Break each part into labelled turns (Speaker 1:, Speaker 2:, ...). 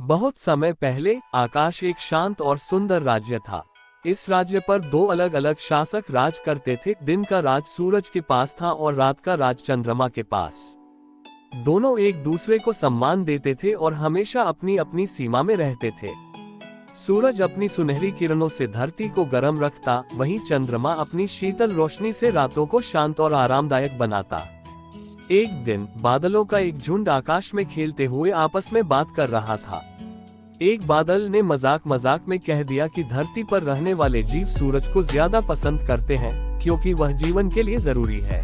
Speaker 1: बहुत समय पहले आकाश एक शांत और सुंदर राज्य था। इस राज्य पर दो अलग अलग शासक राज करते थे। दिन का राज सूरज के पास था और रात का राज चंद्रमा के पास। दोनों एक दूसरे को सम्मान देते थे और हमेशा अपनी अपनी सीमा में रहते थे। सूरज अपनी सुनहरी किरणों से धरती को गर्म रखता, वहीं चंद्रमा अपनी शीतल रोशनी से रातों को शांत और आरामदायक बनाता। एक दिन बादलों का एक झुंड आकाश में खेलते हुए आपस में बात कर रहा था। एक बादल ने मजाक मजाक में कह दिया कि धरती पर रहने वाले जीव सूरज को ज्यादा पसंद करते हैं क्योंकि वह जीवन के लिए जरूरी है।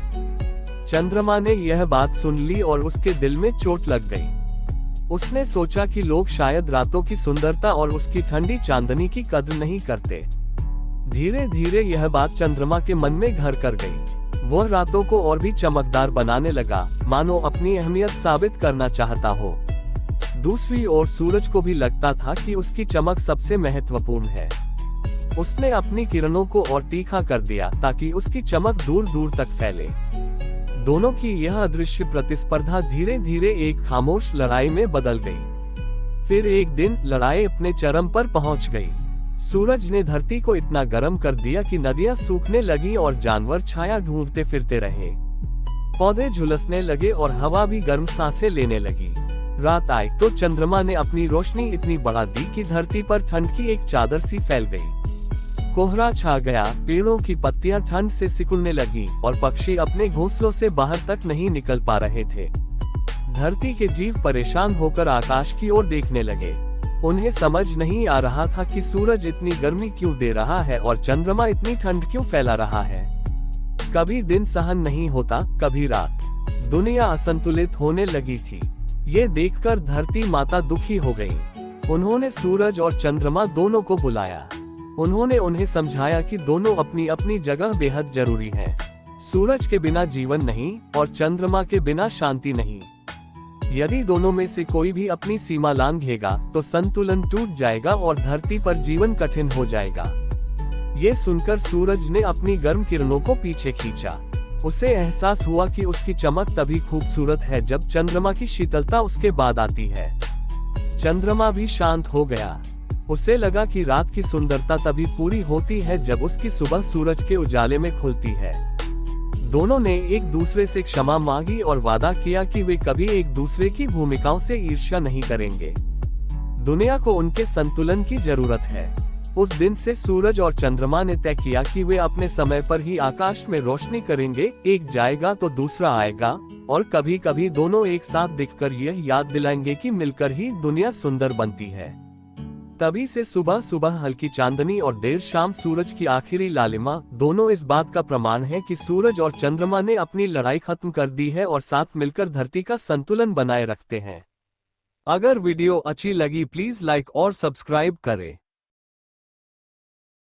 Speaker 1: चंद्रमा ने यह बात सुन ली और उसके दिल में चोट लग गई। उसने सोचा कि लोग शायद रातों की सुंदरता और उसकी ठंडी चांदनी की कद्र नहीं करते। धीरे धीरे यह बात चंद्रमा के मन में घर कर गई। वह रातों को और भी चमकदार बनाने लगा, मानो अपनी अहमियत साबित करना चाहता हो। दूसरी ओर सूरज को भी लगता था कि उसकी चमक सबसे महत्वपूर्ण है। उसने अपनी किरणों को और तीखा कर दिया ताकि उसकी चमक दूर दूर तक फैले। दोनों की यह अदृश्य प्रतिस्पर्धा धीरे धीरे एक खामोश लड़ाई में बदल गई। फिर एक दिन लड़ाई अपने चरम पर पहुंच गई। सूरज ने धरती को इतना गर्म कर दिया कि नदियां सूखने लगी और जानवर छाया ढूंढते फिरते रहे। पौधे झुलसने लगे और हवा भी गर्म सांसें लेने लगी। रात आई तो चंद्रमा ने अपनी रोशनी इतनी बढ़ा दी कि धरती पर ठंड की एक चादर सी फैल गई। कोहरा छा गया, पेड़ों की पत्तियां ठंड से सिकुड़ने लगी और पक्षी अपने घोंसलों से बाहर तक नहीं निकल पा रहे थे। धरती के जीव परेशान होकर आकाश की ओर देखने लगे। उन्हें समझ नहीं आ रहा था कि सूरज इतनी गर्मी क्यों दे रहा है और चंद्रमा इतनी ठंड क्यों फैला रहा है। कभी दिन सहन नहीं होता, कभी रात। दुनिया असंतुलित होने लगी थी। ये देखकर धरती माता दुखी हो गई। उन्होंने सूरज और चंद्रमा दोनों को बुलाया। उन्होंने उन्हें समझाया कि दोनों अपनी अपनी जगह बेहद जरूरी हैं। सूरज के बिना जीवन नहीं और चंद्रमा के बिना शांति नहीं। यदि दोनों में से कोई भी अपनी सीमा लांघेगा तो संतुलन टूट जाएगा और धरती पर जीवन कठिन हो जाएगा। ये सुनकर सूरज ने अपनी गर्म किरणों को पीछे खींचा। उसे एहसास हुआ कि उसकी चमक तभी खूबसूरत है जब चंद्रमा की शीतलता उसके बाद आती है। चंद्रमा भी शांत हो गया। उसे लगा कि रात की सुंदरता तभी पूरी होती है जब उसकी सुबह सूरज के उजाले में खुलती है। दोनों ने एक दूसरे से क्षमा मांगी और वादा किया कि वे कभी एक दूसरे की भूमिकाओं से ईर्ष्या नहीं करेंगे। दुनिया को उनके संतुलन की जरूरत है। उस दिन से सूरज और चंद्रमा ने तय किया कि वे अपने समय पर ही आकाश में रोशनी करेंगे। एक जाएगा तो दूसरा आएगा और कभी कभी दोनों एक साथ दिखकर यह याद दिलाएंगे कि मिलकर ही दुनिया सुंदर बनती है। तभी से सुबह सुबह हल्की चांदनी और देर शाम सूरज की आखिरी लालिमा दोनों इस बात का प्रमाण है कि सूरज और चंद्रमा ने अपनी लड़ाई खत्म कर दी है और साथ मिलकर धरती का संतुलन बनाए रखते हैं। अगर वीडियो अच्छी लगी प्लीज लाइक और सब्सक्राइब करें।